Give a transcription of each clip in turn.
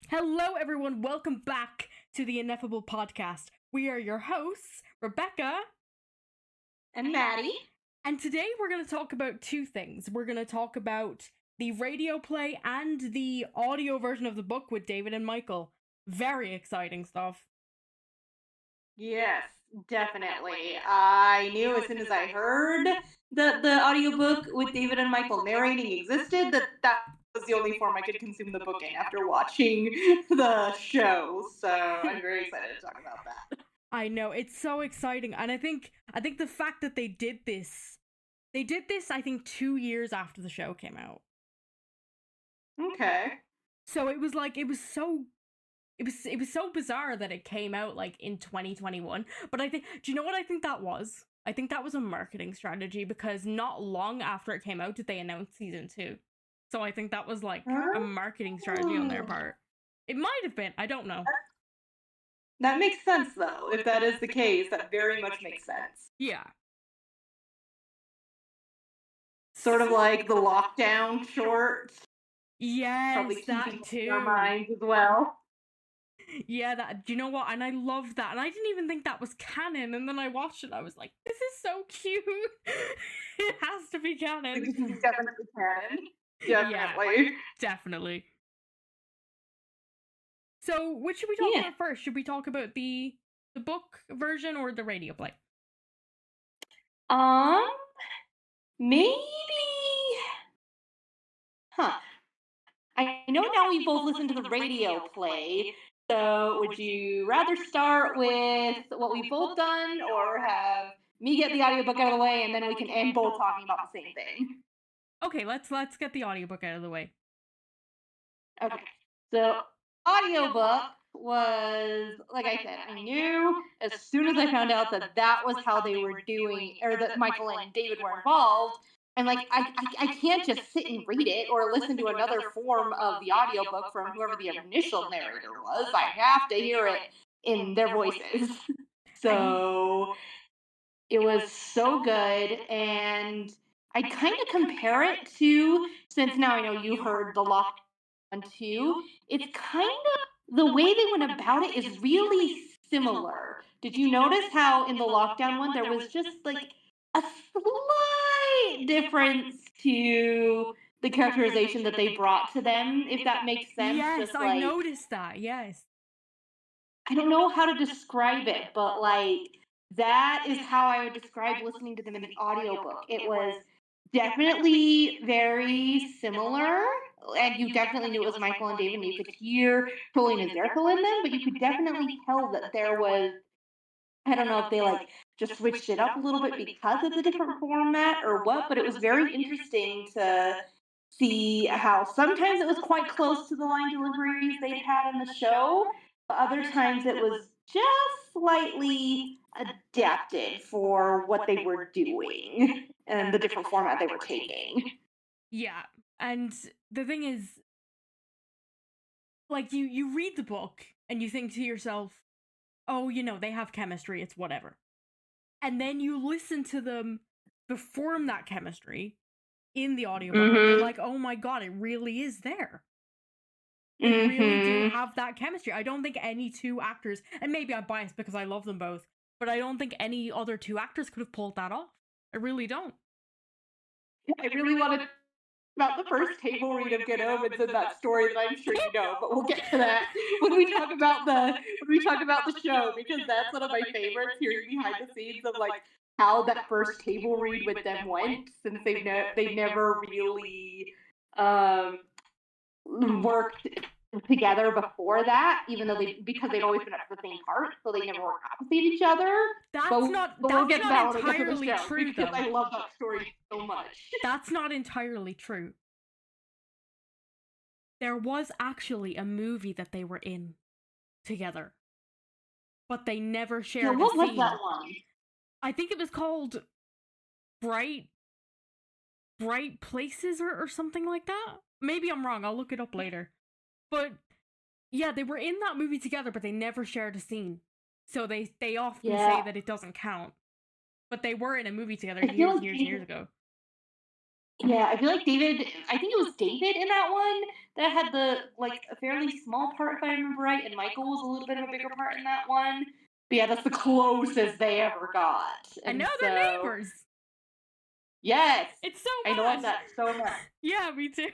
Hello, everyone. Welcome back to the Ineffable Podcast. We are your hosts, Rebecca and Madi. And today we're going to talk about two things. We're going to talk about the radio play and the audio version of the book with David and Michael. Very exciting stuff. Yes, definitely. I knew as soon as I heard that the audiobook with David and Michael narrating existed that was the only form I could consume the book in after watching the show. So I'm very excited to talk about that. I know, it's so exciting. And I think the fact that they did this I think 2 years after the show came out. Okay. So it was so bizarre that it came out like in 2021. But do you know what I think that was? I think that was a marketing strategy, because not long after it came out did they announce season 2. So I think that was like a marketing strategy on their part. It might have been, I don't know. That makes sense though. If that is the case, that very much makes sense. Yeah. Sort of like the lockdown short. Yes, probably that too. In our minds as well. Yeah, do you know what? And I love that. And I didn't even think that was canon. And then I watched it and I was like, this is so cute. It has to be canon. This is definitely canon. Definitely. Yeah, definitely. So, which should we talk about first? Should we talk about the book version or the radio play? Maybe. I know now we both listened to the radio play, so would you rather start with what we've both done, or have me get the audiobook out of the way and then we can end both talking about the same thing? Okay, let's get the audiobook out of the way. Okay, so audiobook was, like I said, I knew as soon as I found out that was how they were doing, or that Michael and David were involved. And like, I can't just sit and read it or listen to another form of the audiobook from whoever the initial narrator was. I have to hear it in their voices. So it was so good. And I kind of compare it to, since now I know you heard the lockdown too, it's kind of, the way they went about it is really similar. Did you notice how in the lockdown one there was just like a slight difference to the characterization that they brought to them, if that makes sense? Yes, I noticed that, yes. I don't know how to describe it, but like, that is how I would describe listening to them in the audiobook. It was definitely very similar, and you definitely knew it was Michael and David, and you could hear Tully and Zerkel in them, but you could definitely tell that there was, I don't know if they like just switched it up a little bit because of the different format or what, but it was very interesting to see how sometimes it was quite close to the line deliveries they'd had in the show, but other times it was just slightly adapted for what they were doing and the different format they were taking. Yeah, and the thing is, like, you read the book and you think to yourself, oh, you know, they have chemistry, it's whatever. And then you listen to them perform that chemistry in the audiobook, and you're like, oh my god, it really is there. They really do have that chemistry. I don't think any two actors, and maybe I'm biased because I love them both, but I don't think any other two actors could have pulled that off. I really don't. I really wanted about the first table read of Good Omens and that story that I'm sure you know, but we'll get to that when we talk about the show, because that's one of my favorites, hearing behind the scenes of like how that first table read with them went, since they never really worked together before that, even though because they'd always been up to the same part, so they never worked opposite each other. That's not entirely true, because I love that story so much. That's not entirely true. There was actually a movie that they were in together, but they never shared a scene. What was that one? I think it was called Bright Places or something like that. Maybe I'm wrong, I'll look it up later. But yeah, they were in that movie together, but they never shared a scene. So they often say that it doesn't count. But they were in a movie together years ago. Yeah, I feel like I think it was David in that one that had like, a fairly small part, if I remember right, and Michael was a little bit of a bigger part in that one. But yeah, that's the closest they ever got. And now And they're so, neighbors. yes, It's so I love bad. that so much. Yeah, me too.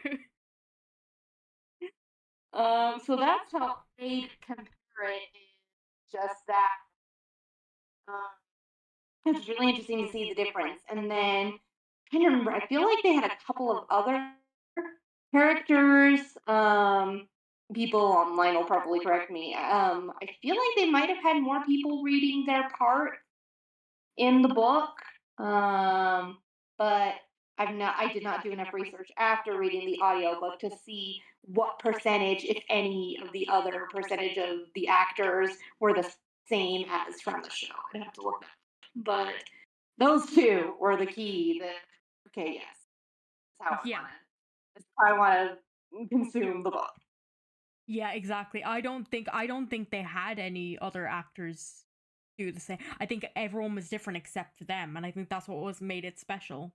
So that's how I'd compare it. Is just that um, it's really interesting to see the difference. And then I can't remember. I feel like they had a couple of other characters. People online will probably correct me. I feel like they might have had more people reading their part in the book. But I did not do enough research after reading the audiobook to see what percentage, if any, of the other percentage of the actors were the same as from the show. I'd have to look that up. But those two were the key that, okay, yes, that's Yeah. how I want to consume the book. Yeah, exactly. I don't think they had any other actors do the same. I think everyone was different except for them, and I think that's what was made it special.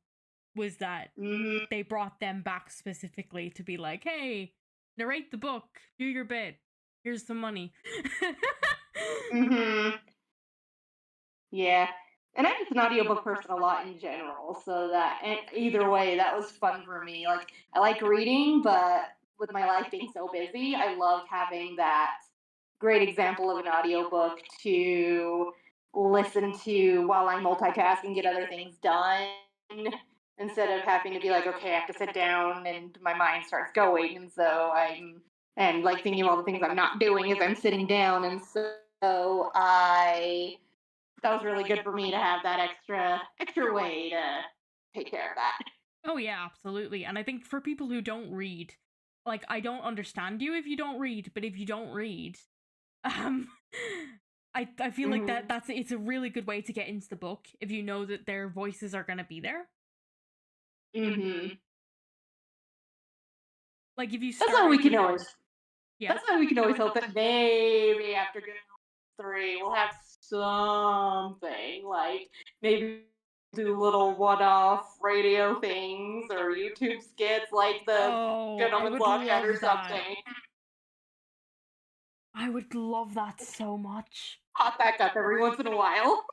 Was that Mm-hmm. they brought them back specifically to be like, hey, narrate the book, do your bit, here's some money. Mm-hmm. Yeah. And I'm just an audiobook person a lot in general, so that and either way, that was fun for me. Like I like reading, but with my life being so busy, I loved having that great example of an audiobook to listen to while I'm multitasking, get other things done, instead of having to be like, okay, I have to sit down and my mind starts going, and so and like thinking of all the things I'm not doing as I'm sitting down, and so I that was really good for me to have that extra way to take care of that. Oh yeah, absolutely. And I think for people who don't read, like I don't understand you if you don't read, but if you don't read, um I feel like Hmm. that's it's a really good way to get into the book if you know that their voices are going to be there. Hmm. Like if you That's why we started can reading. always. Yeah. That's why we can always hope that maybe after Good 3, we'll have something like maybe do little one-off radio things or YouTube skits like the Oh, Good I Omens would Lockhead or love that. something. I would love that so much. Pop back up every once in a while.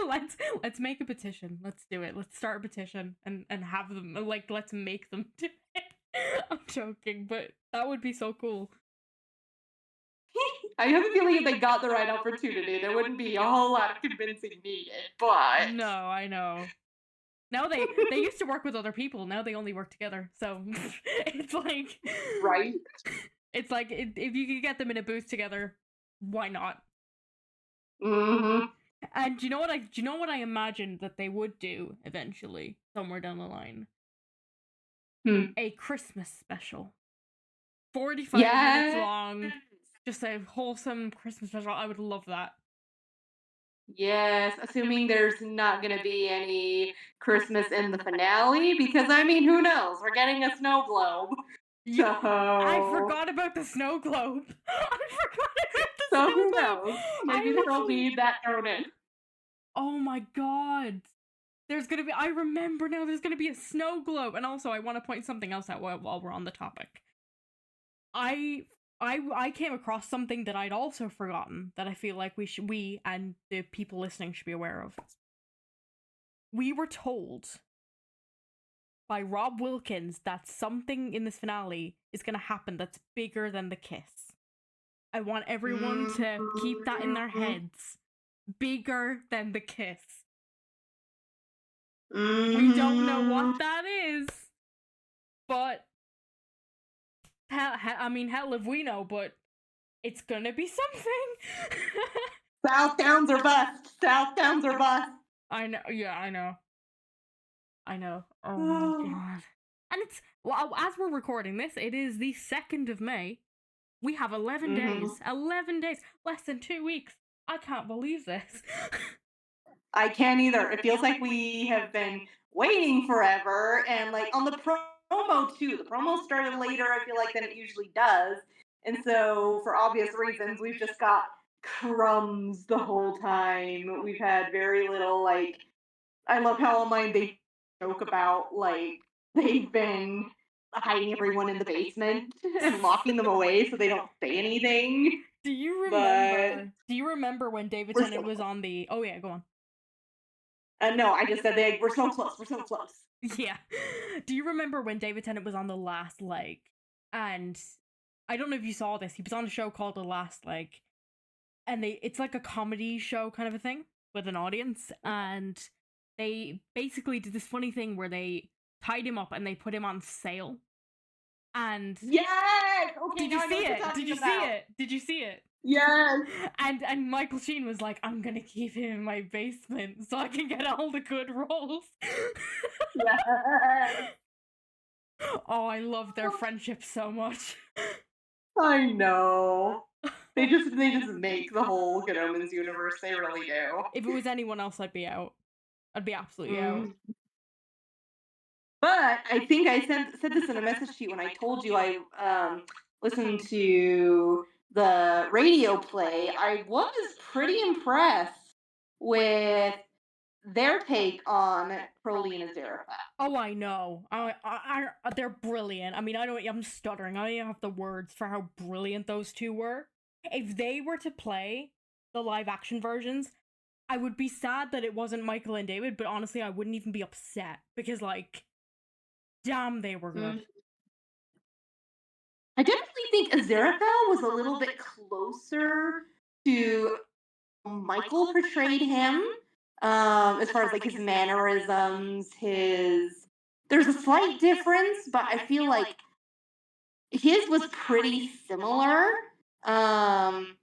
let's make a petition. Let's do it. Let's start a petition and have them like let's make them do it. I'm joking, but that would be so cool. I have a feeling if they got the right opportunity, there wouldn't be a whole lot of convincing needed. But No, I know. Now they used to work with other people. Now they only work together. So it's like right. it's like if you could get them in a booth together, why not? Mm-hmm. And do you know what I imagined that they would do eventually somewhere down the line? Hmm. A Christmas special. 45 minutes Yes. long. Just a wholesome Christmas special. I would love that. Yes, assuming there's not going to be any Christmas in the finale, because I mean, who knows? We're getting a snow globe, Yeah, I so forgot about the snow globe. I forgot about the so snow who globe. knows? I Maybe they'll literally. need that thrown in. Oh my god. There's gonna be. I remember now. There's gonna be a snow globe, and also I want to point something else out while we're on the topic. I I came across something that I'd also forgotten that I feel like we and the people listening should be aware of. We were told by Rob Wilkins that something in this finale is going to happen that's bigger than the kiss. I want everyone to keep that in their heads. Bigger than the kiss. We don't know what that is, but I mean, hell if we know, but it's gonna be something. South Downs or bust. South Downs or bust. I know. Yeah, I know. I know. Oh my god. And it's well, as we're recording this, it is the 2nd of May. We have 11 days. 11 days. Less than 2 weeks. I can't believe this. I can't either. It feels like we have been waiting forever, and like on the promo too. The promo started later, I feel like, than it usually does, and so for obvious reasons, we've just got crumbs the whole time. We've had very little like. I love how online they joke about like they've been hiding everyone in the basement and locking them away so they don't say anything. Do you But remember? Do you remember when David we're Tennant still was close. on the? Oh yeah, go on. No, I just said we're so close. We're so close. Yeah. Do you remember when David Tennant was on The Last Leg? And I don't know if you saw this. He was on a show called The Last Leg, and it's like a comedy show kind of a thing with an audience, and they basically did this funny thing where they tied him up and they put him on sale. And Yes. Okay. did you Now I know see what you're it? talking Did you about. see it? Did you see it? Yes. And Michael Sheen was like, I'm gonna keep him in my basement so I can get all the good roles. Yes. Oh, I love their friendship so much. I know. They just make the whole Good Omens universe. They really do. If it was anyone else, I'd be out. I'd be absolutely out. But I think I said this in a message to you when I told you I listened to the radio play. I was pretty impressed with their take on Crowley and Aziraphale. Oh, I know. They're brilliant. I mean, I'm stuttering. I don't even have the words for how brilliant those two were. If they were to play the live action versions, I would be sad that it wasn't Michael and David, but honestly, I wouldn't even be upset because, like, damn, they were good. I definitely think Aziraphale was a little bit closer to Michael portrayed him, as far as like his mannerisms, there's a slight difference, but I feel like his was pretty similar, um,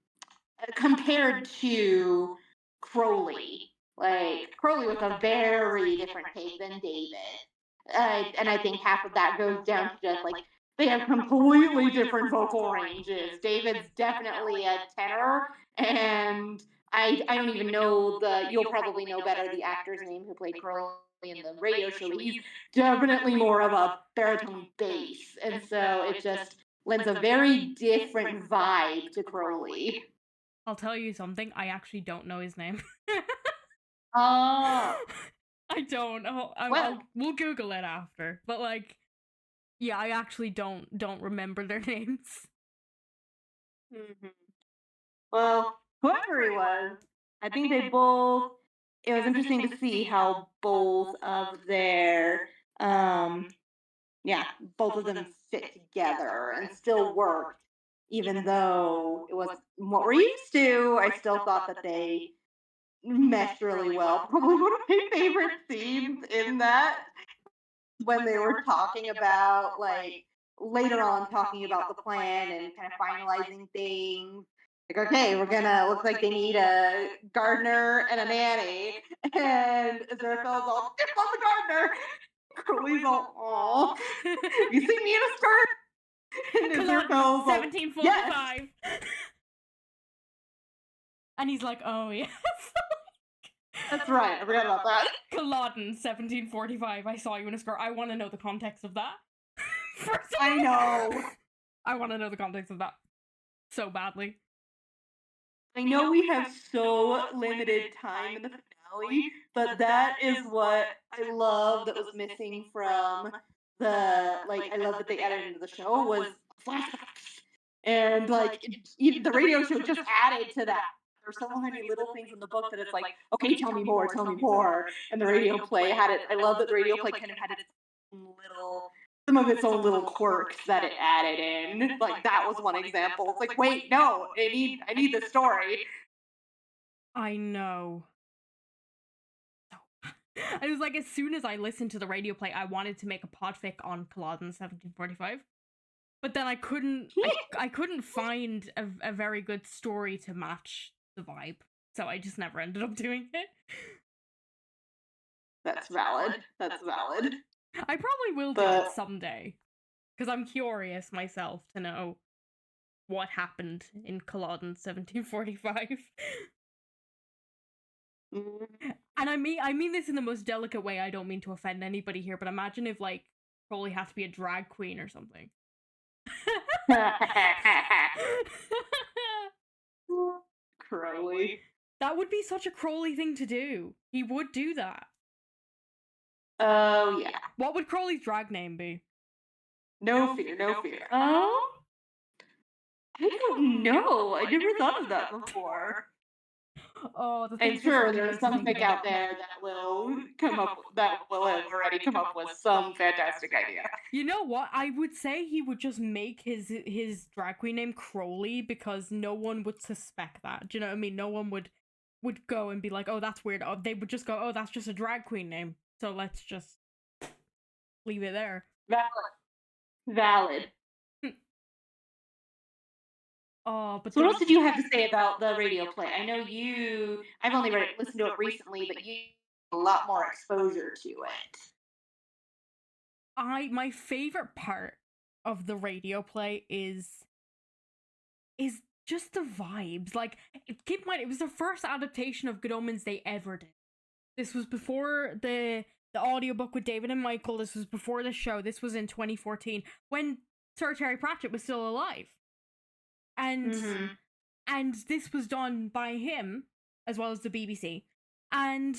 compared to Crowley. Like Crowley was a very different take than David, and I think half of that goes down to just like they have completely different vocal ranges. David's definitely a tenor, and I don't even know you'll probably know better the actor's name who played Crowley in the radio show. But he's definitely more of a baritone bass, and so it just lends a very different vibe to Crowley. I'll tell you something. I actually don't know his name. Oh. I don't. We'll Google it after. But like, yeah, I actually don't remember their names. Mm-hmm. Well, whoever he was, I think they both. It was interesting to see how both of their, yeah, both of them fit together and still worked, even though it wasn't what we're used to. I still thought that they meshed really well. Probably one of my favorite scenes in that when they were talking about like later on talking about the plan and kind of finalizing things. Like, okay, we're gonna look like they need a gardener and a nanny, and Aziraphale's all, "It's on the gardener." Crowley's all, "Aw, you see me in a skirt?" And Aziraphale's all, 1745. "Yes." And he's like, "Oh yes." That's right. I forgot about that. Culloden, 1745. I saw you in a skirt. I want to know the context of that. First of I all, know. I want to know the context of that so badly. I know we have so limited time in the finale, but that is what I love that was missing from I love that they added into the show was flashbacks. And even the radio show just added to that. There's so many little things in the book that it's like, okay, tell me more, tell me more. And the radio play had it. I love that the radio play kind of had its own some of its own little quirks that it added in. Like that was one example. It's like, wait, no, I need the story. I know. It was like as soon as I listened to the radio play, I wanted to make a podfic on Culloden 1745. But then I couldn't find a very good story to match the vibe. So I just never ended up doing it. That's valid. That's valid. I probably will do it someday. Because I'm curious myself to know what happened in Culloden 1745. And I mean this in the most delicate way. I don't mean to offend anybody here, but imagine if like Crowley had to be a drag queen or something. Crowley. That would be such a Crowley thing to do. He would do that. Oh, yeah. What would Crowley's drag name be? No fear, no fear. I don't know. I never thought of that before. Oh, the I'm things this sure really there's makes me some think fic about. out there that will have already come up with some fantastic idea. You know what? I would say he would just make his drag queen name Crowley because no one would suspect that. Do you know what I mean? No one would go and be like, "Oh, that's weird." Oh, they would just go, "Oh, that's just a drag queen name." So let's just leave it there. Valid. Oh, but So what else did you have to say about the radio play? I know I've only listened to it recently, but you a lot more exposure to it. my favorite part of the radio play is just the vibes. Like, keep in mind, it was the first adaptation of Good Omens they ever did. This was before the audiobook with David and Michael. This was before the show. This was in 2014 when Sir Terry Pratchett was still alive. And and this was done by him as well as the BBC. And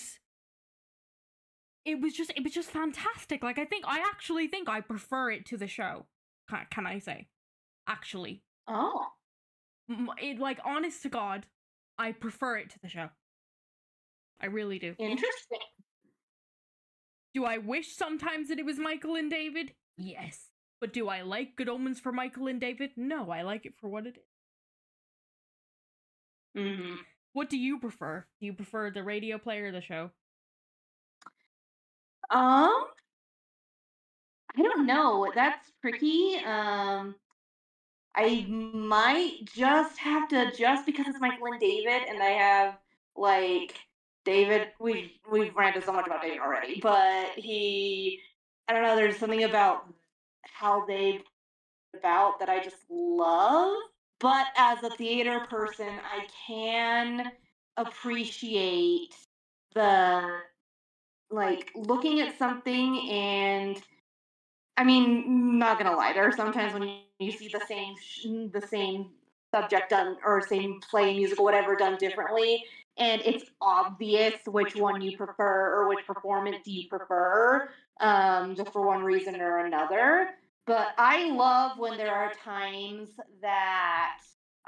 it was just fantastic. Like, I actually think I prefer it to the show. Can I say? Actually. Oh. Like, honest to God, I prefer it to the show. I really do. Interesting. Do I wish sometimes that it was Michael and David? Yes. But do I like Good Omens for Michael and David? No, I like it for what it is. What do you prefer? Do you prefer the radio play or the show? I don't know. That's tricky. I might just have to adjust because it's Michael and David, and I have like David. We've ranted so much about David already, but I don't know. There's something about how they about that I just love. But as a theater person, I can appreciate the like looking at something and I mean, not gonna lie, there are sometimes when you see the same subject done or same play, musical, whatever done differently, and it's obvious which one you prefer or which performance you prefer, just for one reason or another. But I love when there are times that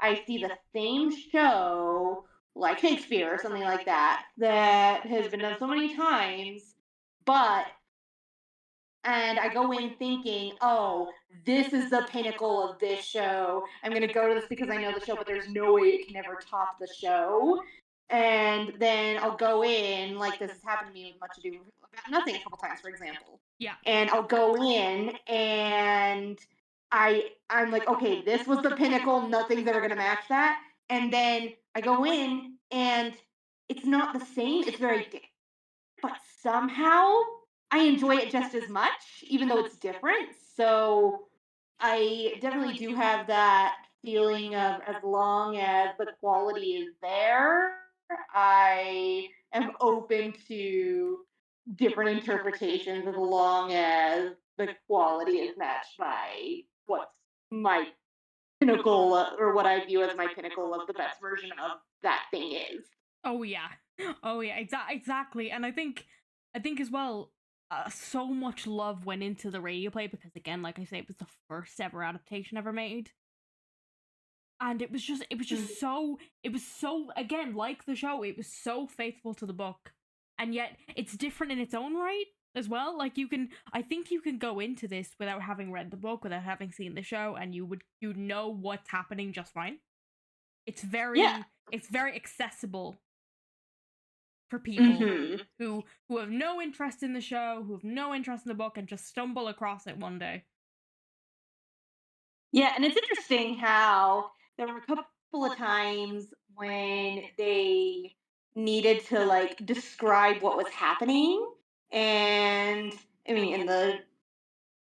I see the same show, like Shakespeare or something like that, that has been done so many times, but and I go in thinking, oh, this is the pinnacle of this show. I'm going to go to this because I know the show, but there's no way it can ever top the show. And then I'll go in, like this has happened to me with Much Ado About Nothing a couple times, for example. Yeah. And I'll go in and I'm like, okay, this was the pinnacle. Nothing's ever going to match that. And then I go in and it's not the same. It's very different. But somehow I enjoy it just as much, even though it's different. So I definitely do have that feeling of as long as the quality is there, I am open to different interpretations as long as the quality is matched by what's my pinnacle or what I view as my pinnacle of the best version of that thing is. Oh yeah. Oh yeah, exactly. And I think as well, so much love went into the radio play because, again, like I say, it was the first ever adaptation ever made. And it was just so, again, like the show, it was so faithful to the book. And yet it's different in its own right as well. Like, I think you can go into this without having read the book, without having seen the show, and you know what's happening just fine. It's very accessible for people who have no interest in the show, who have no interest in the book, and just stumble across it one day. Yeah, and it's interesting how there were a couple of times when they needed to like describe what was happening, and I mean,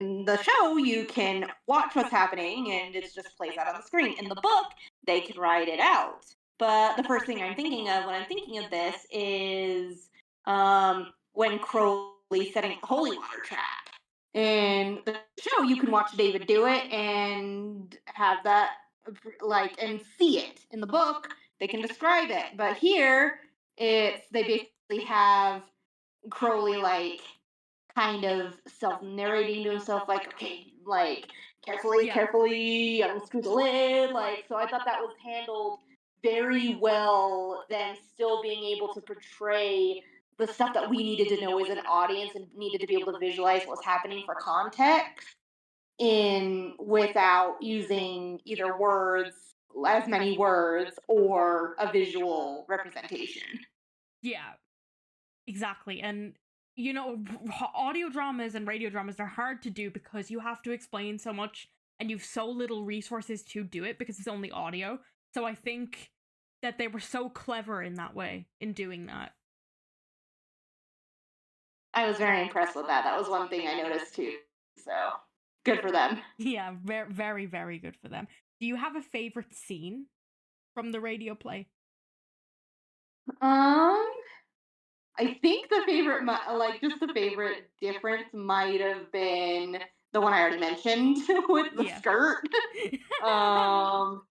in the show you can watch what's happening and it just plays out on the screen. In the book, they can write it out. But the first thing I'm thinking of when I'm thinking of this is when Crowley setting a holy water trap. In the show, you can watch David do it and have that like and see it. In the book, they can describe it, but here they basically have Crowley like kind of self-narrating to himself, like, okay, like, carefully, Yeah. carefully, unscrew the lid. Like, so I thought that was handled very well, then still being able to portray the stuff that we needed to know as an audience and needed to be able to visualize what's happening for context in without using either words, as many words, or a visual representation. Yeah, exactly. And audio dramas and radio dramas are hard to do because you have to explain so much and you've so little resources to do it because it's only audio. So I think that they were so clever in that way in doing that. I was very impressed with that. That was one thing I noticed too. So good for them. Yeah, very, very, very good for them. Do you have a favorite scene from the radio play? Um, I think the favorite, like just the favorite difference, might have been the one I already mentioned with the Yeah. skirt. Um,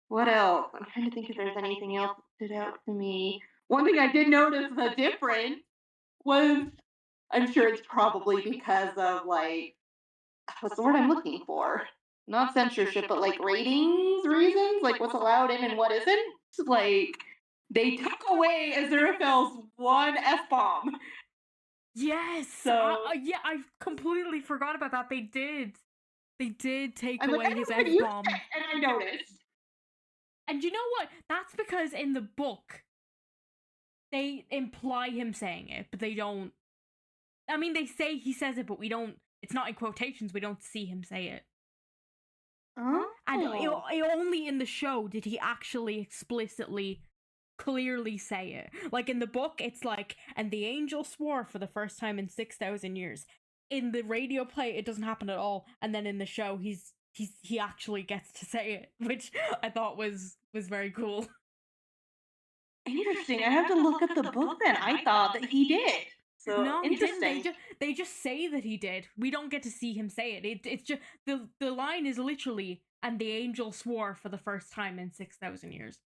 what else? I'm trying to think if there's anything else that stood out to me. One thing I did notice the difference was, I'm sure it's probably because of like, what's the word I'm looking for? Not censorship, but like ratings reasons, like what's allowed in and what isn't. Like they took away Aziraphale's one F bomb. Yes. So yeah, I completely forgot about that. They did. They did take I'm away like, I his haven't F used bomb. it, and I noticed. And you know what? That's because in the book they imply him saying it, but they don't. I mean, they say he says it, but we don't. It's not in quotations. We don't see him say it. And Oh. only in the show did he actually explicitly, clearly say it. Like in the book, it's like, and the angel swore for the first time in 6,000 years. In the radio play, it doesn't happen at all. And then in the show, he actually gets to say it, which I thought was very cool. Interesting. I have to look at the book then. I thought that he did. So No, he didn't. interesting. They just say that he did. We don't get to see him say it. It's just the line is literally, and the angel swore for the first time in 6,000 years.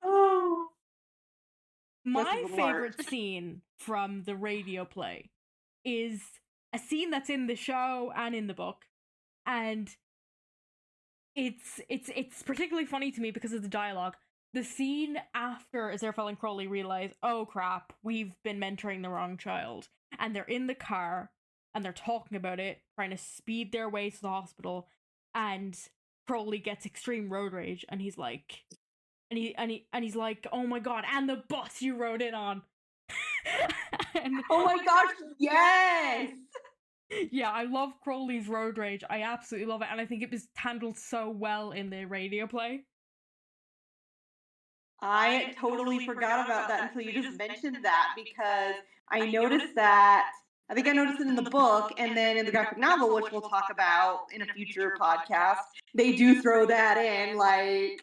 Oh. My favorite scene from the radio play is a scene that's in the show and in the book, and it's particularly funny to me because of the dialogue. The scene after Aziraphale and Crowley realize, oh crap, we've been mentoring the wrong child, and they're in the car and they're talking about it, trying to speed their way to the hospital, and Crowley gets extreme road rage, and he's like, he's like, oh my god, and the bus you rode in on. Oh my gosh, yes! Yeah, I love Crowley's road rage. I absolutely love it, and I think it was handled so well in the radio play. I totally forgot about that until you just mentioned that, because I noticed that. I think I noticed it in the book, and then in the graphic novel, which we'll talk about in a future podcast, they do throw that in. Like,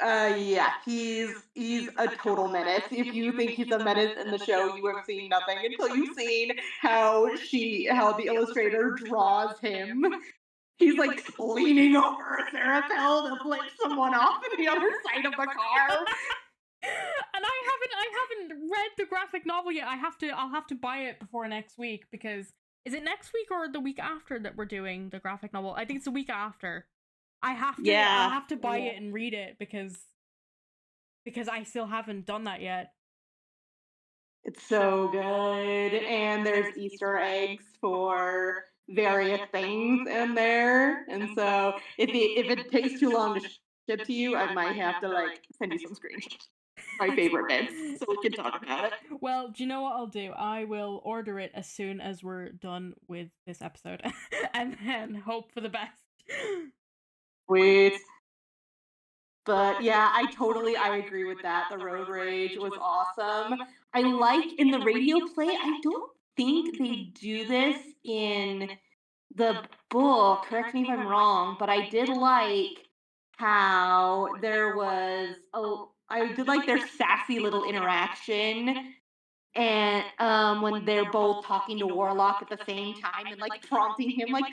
yeah, he's a total menace. If you think he's a menace in the show, you have seen nothing until you've seen how the illustrator draws him. He's like leaning over Aziraphale to flip someone off on the other side of the car. And I haven't read the graphic novel yet. I'll have to buy it before next week, because is it next week or the week after that we're doing the graphic novel? I think it's the week after. I'll have to buy it and read it because I still haven't done that yet. It's so good. And there's Easter eggs for various things in there. And so if it takes too long to ship to you, I might have to like send you some screenshots. My favorite bits, so we can talk about it. Well, do you know what I'll do? I will order it as soon as we're done with this episode, and then hope for the best. Sweet. But yeah, I agree with that. The road rage was awesome. I like in the radio play, I don't think they do this in the book. Correct me if I'm wrong, but I did like how I did like their sassy little interaction, and when they're both talking to Warlock at the same time and like prompting him, like,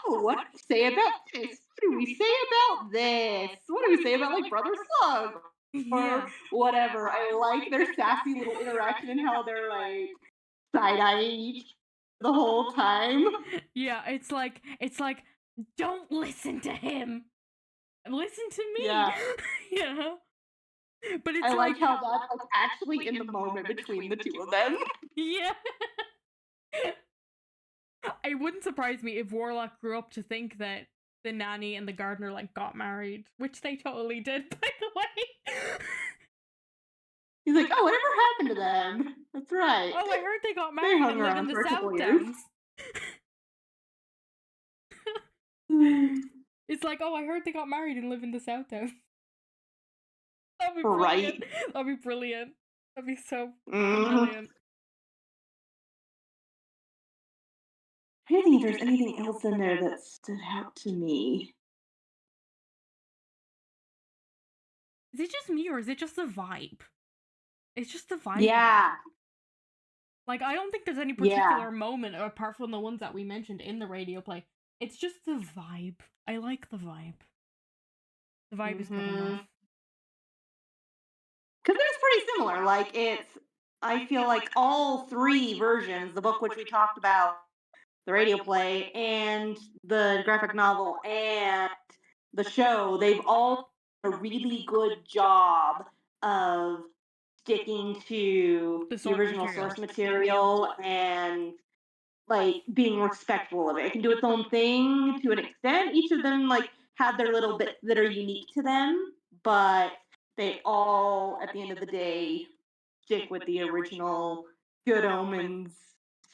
oh, what do we say about this? What do we say about this? What do we say about like Brother Slug? Yeah. whatever. I like their sassy little interaction and how they're like side-eyeing each the whole time. Yeah, it's like don't listen to him. Listen to me. Yeah. You know? But I it's like like how that's like actually in the moment between the two of them. yeah. It wouldn't surprise me if Warlock grew up to think that the nanny and the gardener like got married, which they totally did, by the way. He's like, oh, whatever happened to them? That's right. Oh, I heard they got They married hung and live in around the for a couple South years. Downs. It's like, oh, I heard they got married and live in the South Downs. That'd be brilliant. Right. That'd be brilliant. That'd be so Mhm. brilliant. I don't think if there's anything else in there that stood out to me. Is it just me or is it just the vibe? It's just the vibe. Yeah. Like, I don't think there's any Yeah. particular moment apart from the ones that we mentioned in the radio play. It's just the vibe. I like the vibe. The vibe is good enough. Because it's pretty similar. Like, I feel like all three versions, the book which we talked about, the radio play, and the graphic novel, and the show, they've all done a really good job of sticking to The the source original material. source material and like being respectful of it. It can do its own thing to an extent. Each of them like have their little bits that are unique to them, but they all, at the end of the day, stick with the original Good Omens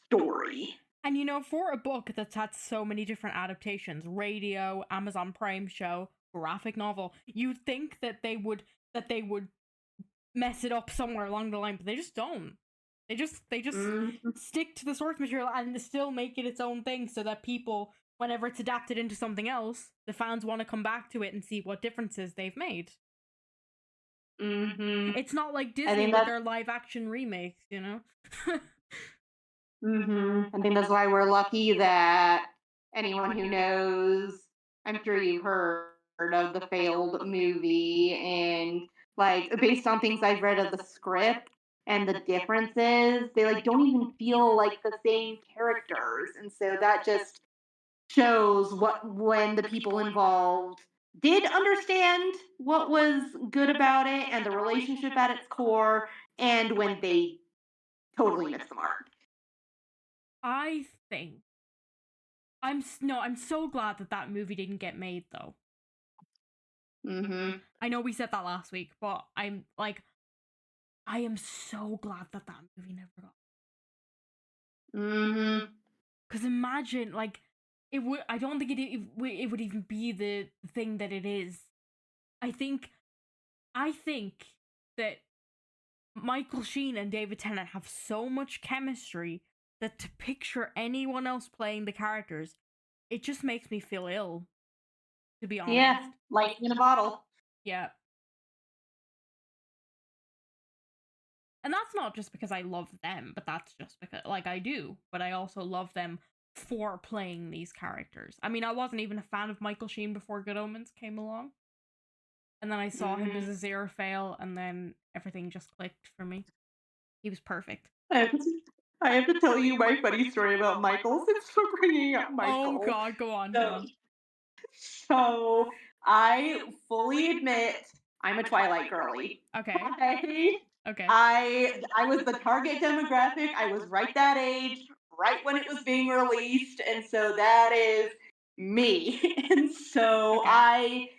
story. And you know, for a book that's had so many different adaptations, radio, Amazon Prime show, graphic novel, you'd think that they would mess it up somewhere along the line, but they just don't. They just stick to the source material and still make it its own thing so that people, whenever it's adapted into something else, the fans want to come back to it and see what differences they've made. It's not like Disney with their live action remakes, you know? I think that's why we're lucky that anyone who knows, I'm sure you've heard of the failed movie, and like based on things I've read of the script and the differences, they like don't even feel like the same characters, and so that just shows what when the people involved did understand what was good about it and the relationship at its core, and when they totally missed the mark. I think I'm so glad that movie didn't get made though. I know we said that last week, but I am so glad that movie never got. Because imagine, like, it would. I don't think it would even be the thing that it is. I think that Michael Sheen and David Tennant have so much chemistry that to picture anyone else playing the characters, it just makes me feel ill. To be honest. Yeah, like in a bottle. Yeah. And that's not just because I love them, but that's just because, like, I do, but I also love them for playing these characters. I mean, I wasn't even a fan of Michael Sheen before Good Omens came along. And then I saw him as a Aziraphale, and then everything just clicked for me. He was perfect. I have to tell you my funny story about Michael since we're bringing up Michael. Oh god, go on. So I fully admit I'm a Twilight girly. Okay. I was the target demographic. I was right that age, right when it was being released, and so that is me. And so I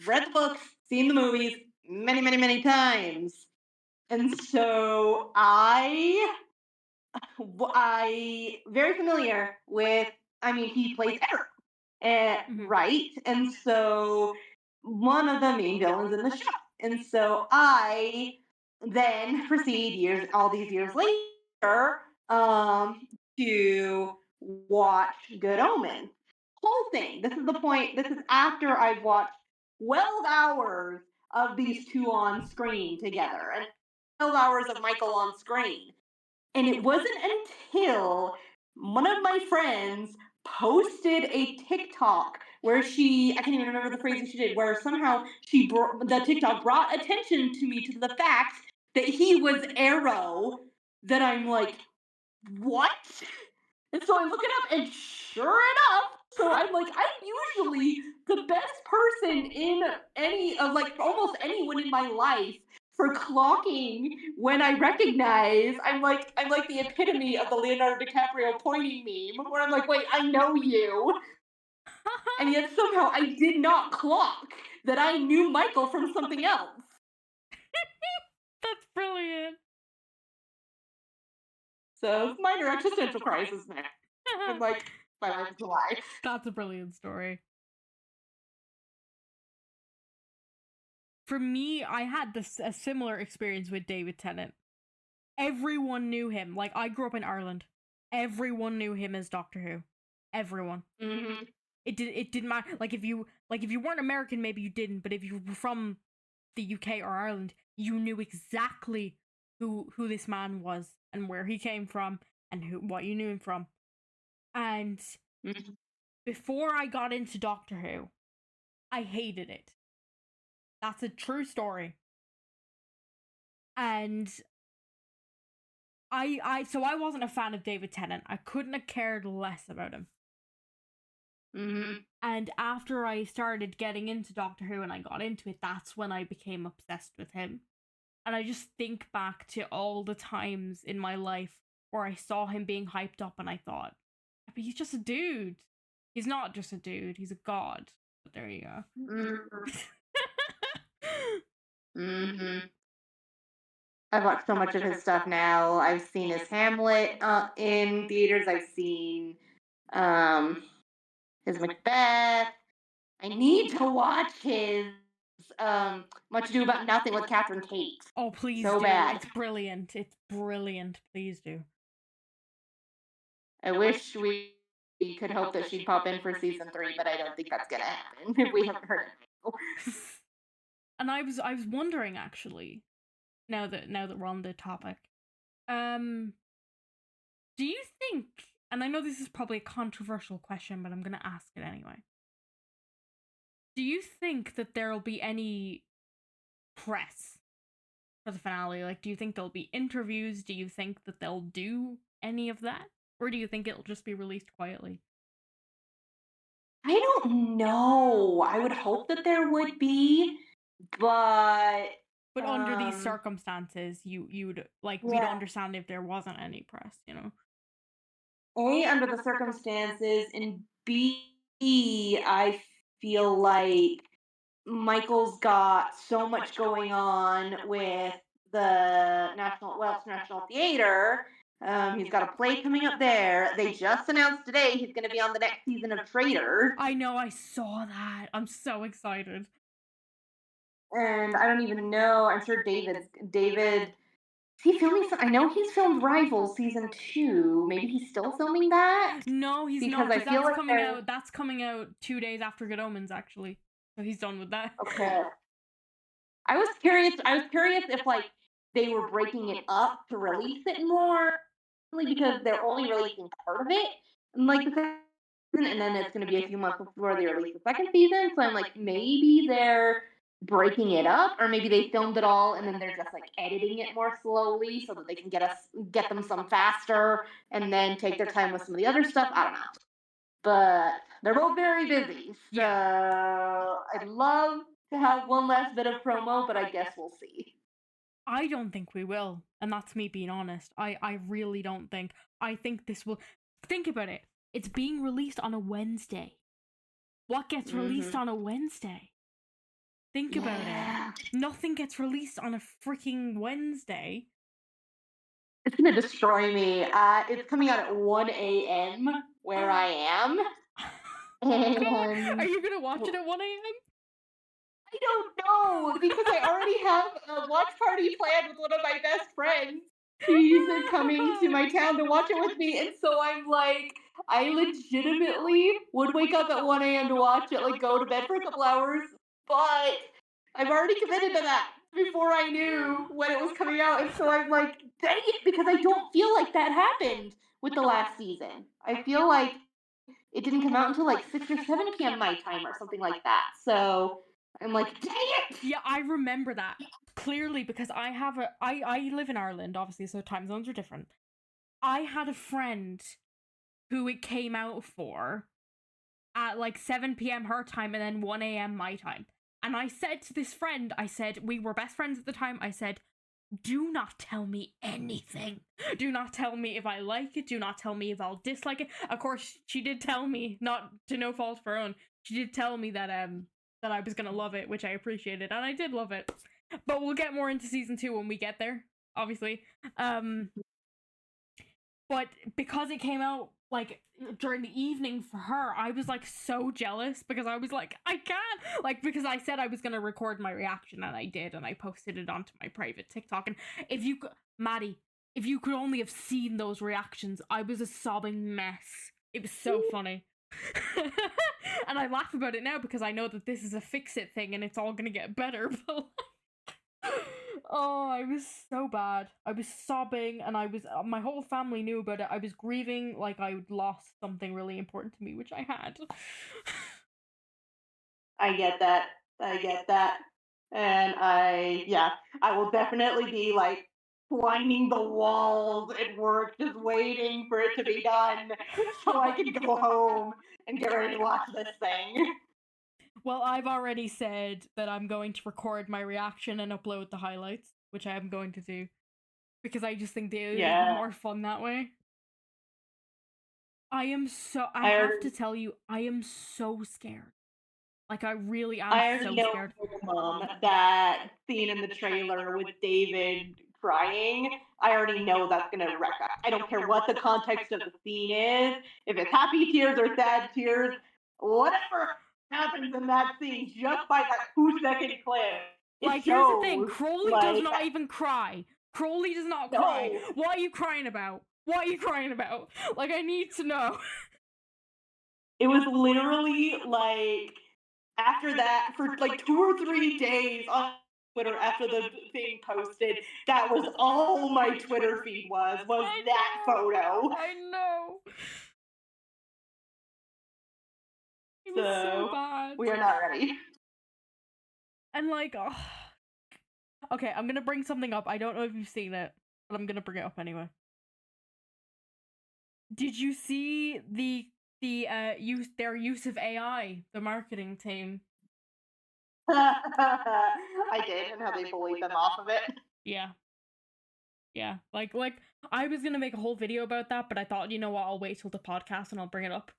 read the books, seen the movies many, many, many times. And so I very familiar with, I mean, he plays Eric, right? And so one of the main villains in the show. And so I then proceed all these years later, to watch Good Omens. Whole thing. This is the point. This is after I've watched 12 hours of these two on screen together, and 12 hours of Michael on screen. And it wasn't until one of my friends posted a TikTok where I can't even remember the phrase she did, where somehow the TikTok brought attention to me to the fact that he was Arrow, that I'm like, what? And so I look it up, and sure enough, so I'm like, I'm usually the best person in any of, like, almost anyone in my life for clocking when I recognize. I'm like the epitome of the Leonardo DiCaprio pointing meme, where I'm like, wait, I know you, and yet somehow I did not clock that I knew Michael from something else. That's brilliant. So it's minor existential crisis now. I'm like, my life's a lie. That's a brilliant story. For me, I had a similar experience with David Tennant. Everyone knew him. Like, I grew up in Ireland. Everyone knew him as Doctor Who. Everyone. Mm-hmm. It didn't matter. Like, if you weren't American, maybe you didn't. But if you were from the UK or Ireland, you knew exactly who this man was and where he came from and what you knew him from. And before I got into Doctor Who, I hated it. That's a true story. And so I wasn't a fan of David Tennant. I couldn't have cared less about him. Mm-hmm. And after I started getting into Doctor Who and I got into it, that's when I became obsessed with him. And I just think back to all the times in my life where I saw him being hyped up and I thought, but he's just a dude. He's not just a dude, he's a god. But there you go. Mm-hmm. Mm-hmm. I've watched so much of his stuff now. I've seen his Hamlet in theaters. I've seen his Macbeth. I need to watch his Much Ado About Nothing with Catherine Tate. Oh, please so do. bad. It's brilliant. It's brilliant. Please do. I wish we could hope that she'd pop in for season 3, but I don't think that's gonna happen if we haven't heard it. And I was wondering, actually, now that we're on the topic, do you think, and I know this is probably a controversial question, but I'm gonna ask it anyway. Do you think that there'll be any press for the finale? Like, do you think there'll be interviews? Do you think that they'll do any of that? Or do you think it'll just be released quietly? I don't know. I would hope that there would be, but under these circumstances, you'd like, we'd understand if there wasn't any press, you know? A, under the circumstances, and B, I feel like Michael's got so much going on with the Welsh National Theatre. He's got a play coming up there. They just announced today he's going to be on the next season of Traitors. I know, I saw that. I'm so excited. And I don't even know. I'm sure David. Is he filming? I know he's filmed Rivals season 2. Maybe he's still filming that. No, he's because not. I feel that's like coming out. That's coming out 2 days after Good Omens, actually. So he's done with that. Okay. I was curious if, like, they were breaking it up to release it more, because they're only releasing part of it, and like the season, and then it's going to be a few months before they release the second season. So I'm like, maybe they're breaking it up, or maybe they filmed it all and then they're just like editing it more slowly so that they can get them some faster and then take their time with some of the other stuff. I don't know, but they're both very busy. So I'd love to have one last bit of promo, but I guess we'll see. I don't think we will, and that's me being honest. I really don't think. I think this will. Think about it. It's being released on a Wednesday. What gets released on a Wednesday? Think about it. Nothing gets released on a freaking Wednesday. It's gonna destroy me. It's coming out at 1 a.m. where I am. Are you gonna watch it at 1 a.m.? I don't know, because I already have a watch party planned with one of my best friends. He's coming to my town to watch it with me, and so I'm like, I legitimately would wake up at 1 a.m. to watch it, like go to bed for a couple hours, but I've already committed to that before I knew when it was coming out, and so I'm like, dang it, because I don't feel like that happened with the last season. I feel like it didn't come out until like 6 or 7 p.m. my time or something like that. So I'm like, dang it! Yeah, I remember that clearly because I live in Ireland, obviously, so time zones are different. I had a friend who it came out for at like 7 p.m. her time and then 1 a.m. my time. And I said to this friend, I said, we were best friends at the time, I said, do not tell me anything. Do not tell me if I like it. Do not tell me if I'll dislike it. Of course, she did tell me, not to no fault of her own, she did tell me that I was gonna love it, which I appreciated, and I did love it. But we'll get more into season 2 when we get there, obviously. But because it came out like during the evening for her, I was like so jealous because I was like, I can't, like, because I said I was gonna record my reaction and I did, and I posted it onto my private TikTok. And if you could, Maddie, if you could only have seen those reactions, I was a sobbing mess. It was so funny. And I laugh about it now because I know that this is a fix-it thing and it's all gonna get better. But oh, I was so bad. I was sobbing, and I was my whole family knew about it. I was grieving like I'd lost something really important to me, which I had. I get that. I get that. And I will definitely be like lining the walls at work, just waiting for it to be done so I can go home and get ready to watch this thing. Well, I've already said that I'm going to record my reaction and upload the highlights, which I am going to do because I just think it'll be more fun that way. I have to tell you, I am so scared. Like, I really am so scared. That scene in the trailer with David crying, I already know that's going to wreck us. I don't care what the context of the scene is. If it's happy tears or sad tears, whatever happens in that scene, just by that 2-second clip. Like, here's the thing, Crowley does not even cry. Crowley does not cry. What are you crying about? What are you crying about? Like, I need to know. It was literally like, after that, for like 2 or 3 days on Twitter after the thing posted, that was all my Twitter feed was that photo. I know. It was so bad. We are not ready. And like, oh. Okay, I'm gonna bring something up. I don't know if you've seen it, but I'm gonna bring it up anyway. Did you see their use of AI, the marketing team? I did, and how they bullied them off of it. Yeah. Yeah, like I was gonna make a whole video about that, but I thought, you know what, I'll wait till the podcast and I'll bring it up.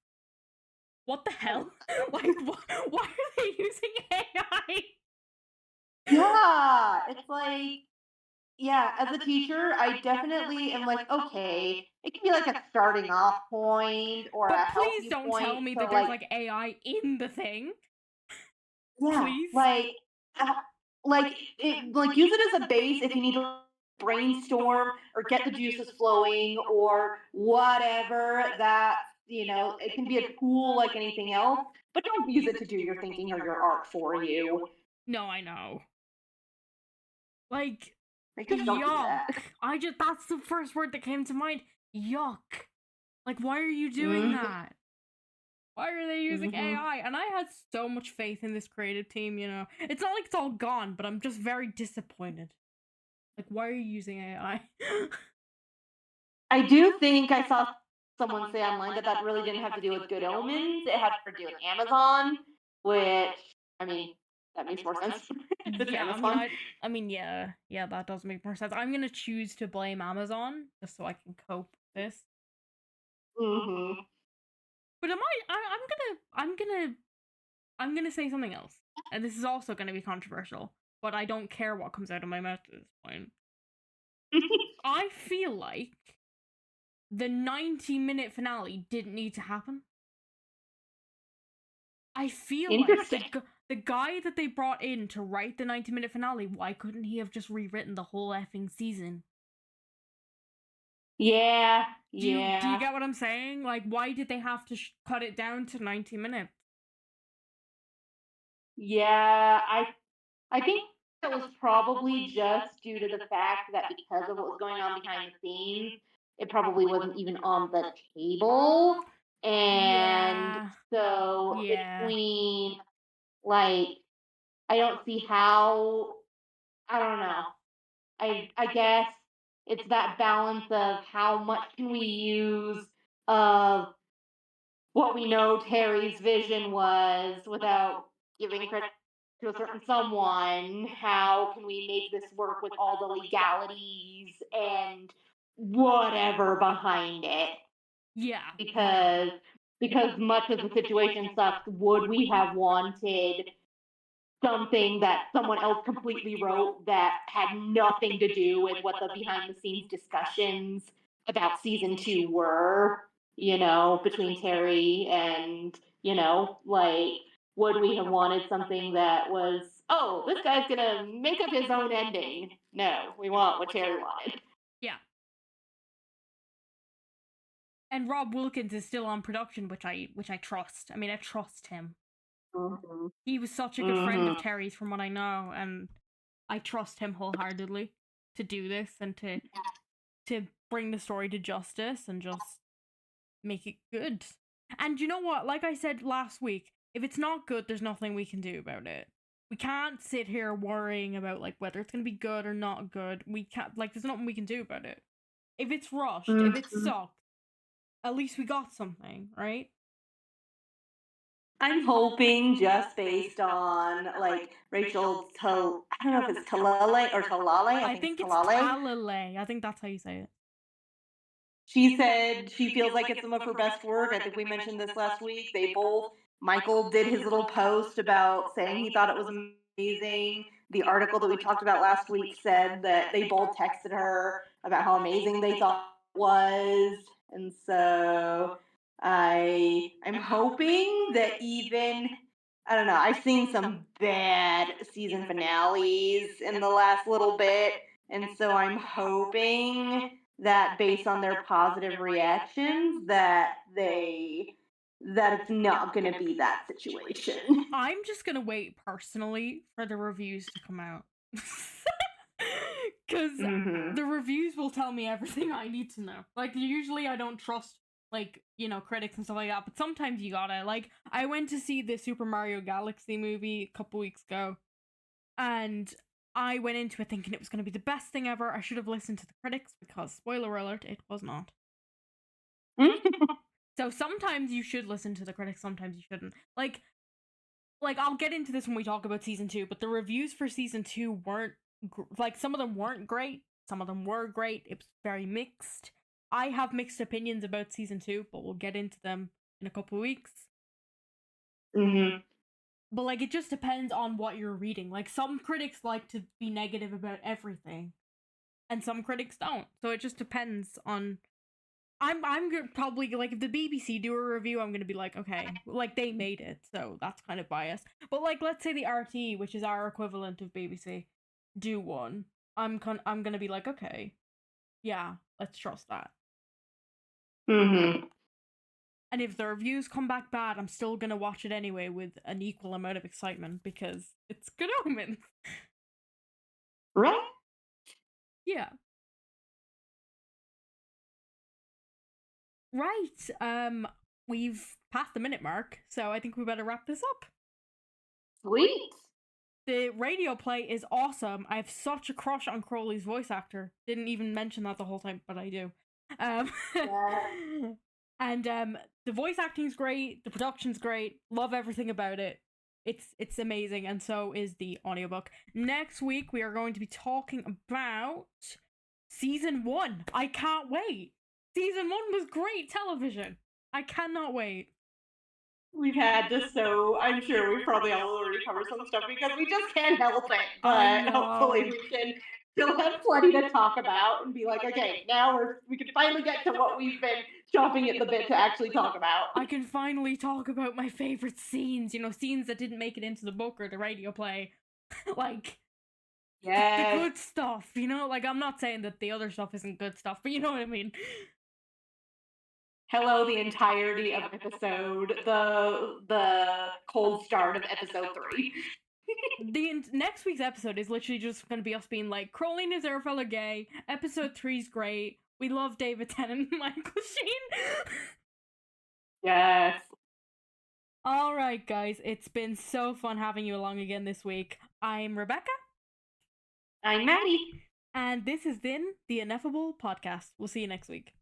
What the hell? Like, why are they using AI? Yeah, it's like, yeah, as a teacher, I definitely am like, okay, it can be like a starting off point or but a please don't tell me that there's like AI in the thing. Yeah, Please? like use it as a base if you need to brainstorm or get the juices flowing or whatever. That, it can be a tool like anything else, but don't use it to do your thinking or your art for you. No, I know. Like, yuck. That's the first word that came to mind. Yuck. Like, why are you doing that? Why are they using AI? And I had so much faith in this creative team, It's not like it's all gone, but I'm just very disappointed. Like, why are you using AI? I do think I saw someone say online that really didn't have to do with Good Omens. It had to do with Amazon, which, I mean, that makes more sense. Yeah, that does make more sense. I'm gonna choose to blame Amazon just so I can cope with this. But I'm gonna say something else, and this is also gonna be controversial. But I don't care what comes out of my mouth at this point. I feel like the 90-minute finale didn't need to happen. I feel like the guy that they brought in to write the 90-minute finale, why couldn't he have just rewritten the whole effing season? Yeah, do you get what I'm saying? Like, why did they have to cut it down to 90 minutes? Yeah, I think it was probably just due to the fact that because of what was going on behind the scenes, it probably wasn't even on the table. And Yeah. so Yeah. between, like, I don't see how, I don't know. I guess it's that balance of how much can we use of what we know Terry's vision was without giving credit to a certain someone. How can we make this work with all the legalities and whatever behind it? Yeah. Because much of the situation sucks, would we have wanted something that someone else completely wrote that had nothing to do with what the behind the scenes discussions about season 2 were, between Terry and, like, would we have wanted something that was, oh, this guy's gonna make up his own ending? No, we want what Terry wanted. Yeah. And Rob Wilkins is still on production, which I trust. I mean, I trust him. Mm-hmm. He was such a good friend of Terry's, from what I know, and I trust him wholeheartedly to do this and to bring the story to justice and just make it good. And you know what? Like I said last week, if it's not good, there's nothing we can do about it. We can't sit here worrying about like whether it's gonna be good or not good. We can't, like, there's nothing we can do about it. If it's rushed, if it sucked, at least we got something, right? I'm hoping, just based on, like, Rachel I don't know if it's Talale or Talale. I I think think it's it's Talale. Talalay. I think that's how you say it. She said she feels like it's some of her best work. I think we mentioned this last week. Michael did his little post about saying he thought it was amazing. The article that we talked about last week said that they both texted her about how amazing they thought it was. And so I'm hoping that, even, I don't know, I've seen some bad season finales in the last little bit. And so I'm hoping that, based on their positive reactions, that it's not going to be that situation. I'm just gonna wait personally for the reviews to come out. Because the reviews will tell me everything I need to know. Like, usually I don't trust, like, critics and stuff like that, but sometimes you gotta. Like, I went to see the Super Mario Galaxy movie a couple weeks ago, and I went into it thinking it was gonna be the best thing ever. I should have listened to the critics, because, spoiler alert, it was not. So sometimes you should listen to the critics, sometimes you shouldn't. Like, I'll get into this when we talk about season 2, but the reviews for season 2 weren't like, some of them weren't great, some of them were great. It was very mixed. I have mixed opinions about season 2, but we'll get into them in a couple of weeks. But, like, it just depends on what you're reading. Like, some critics like to be negative about everything, and some critics don't. So it just depends on. I'm probably, like, if the BBC do a review, I'm gonna be like, okay, like, they made it, so that's kind of biased. But, like, let's say the RT, which is our equivalent of BBC, do one. I'm gonna be like, okay, yeah, let's trust that. And if the reviews come back bad, I'm still gonna watch it anyway with an equal amount of excitement, because it's Good Omens. Right? Yeah. Right. We've passed the minute mark, so I think we better wrap this up. Sweet. The radio play is awesome. I have such a crush on Crowley's voice actor. Didn't even mention that the whole time, but I do. Yeah. And the voice acting's great, the production's great, love everything about it. It's amazing, and so is the audiobook. Next week we are going to be talking about season 1. I can't wait. Season 1 was great television. I cannot wait. We've had just I'm sure we've probably all already covered some stuff because we just can't help it. But hopefully we can still have plenty to talk about and be like, okay, now we can finally get to what we've been chomping at the bit to actually talk about. I can finally talk about my favorite scenes, scenes that didn't make it into the book or the radio play. Like, yes, the good stuff, Like, I'm not saying that the other stuff isn't good stuff, but you know what I mean. Hello, the entirety of episode, the cold start of episode 3. The next week's episode is literally just going to be us being like, Crowley and Aziraphale are gay, episode 3's great, we love David Tennant and Michael Sheen. Yes. All right, guys, it's been so fun having you along again this week. I'm Rebecca. I'm Maddie. And this has been the Ineffable Podcast. We'll see you next week.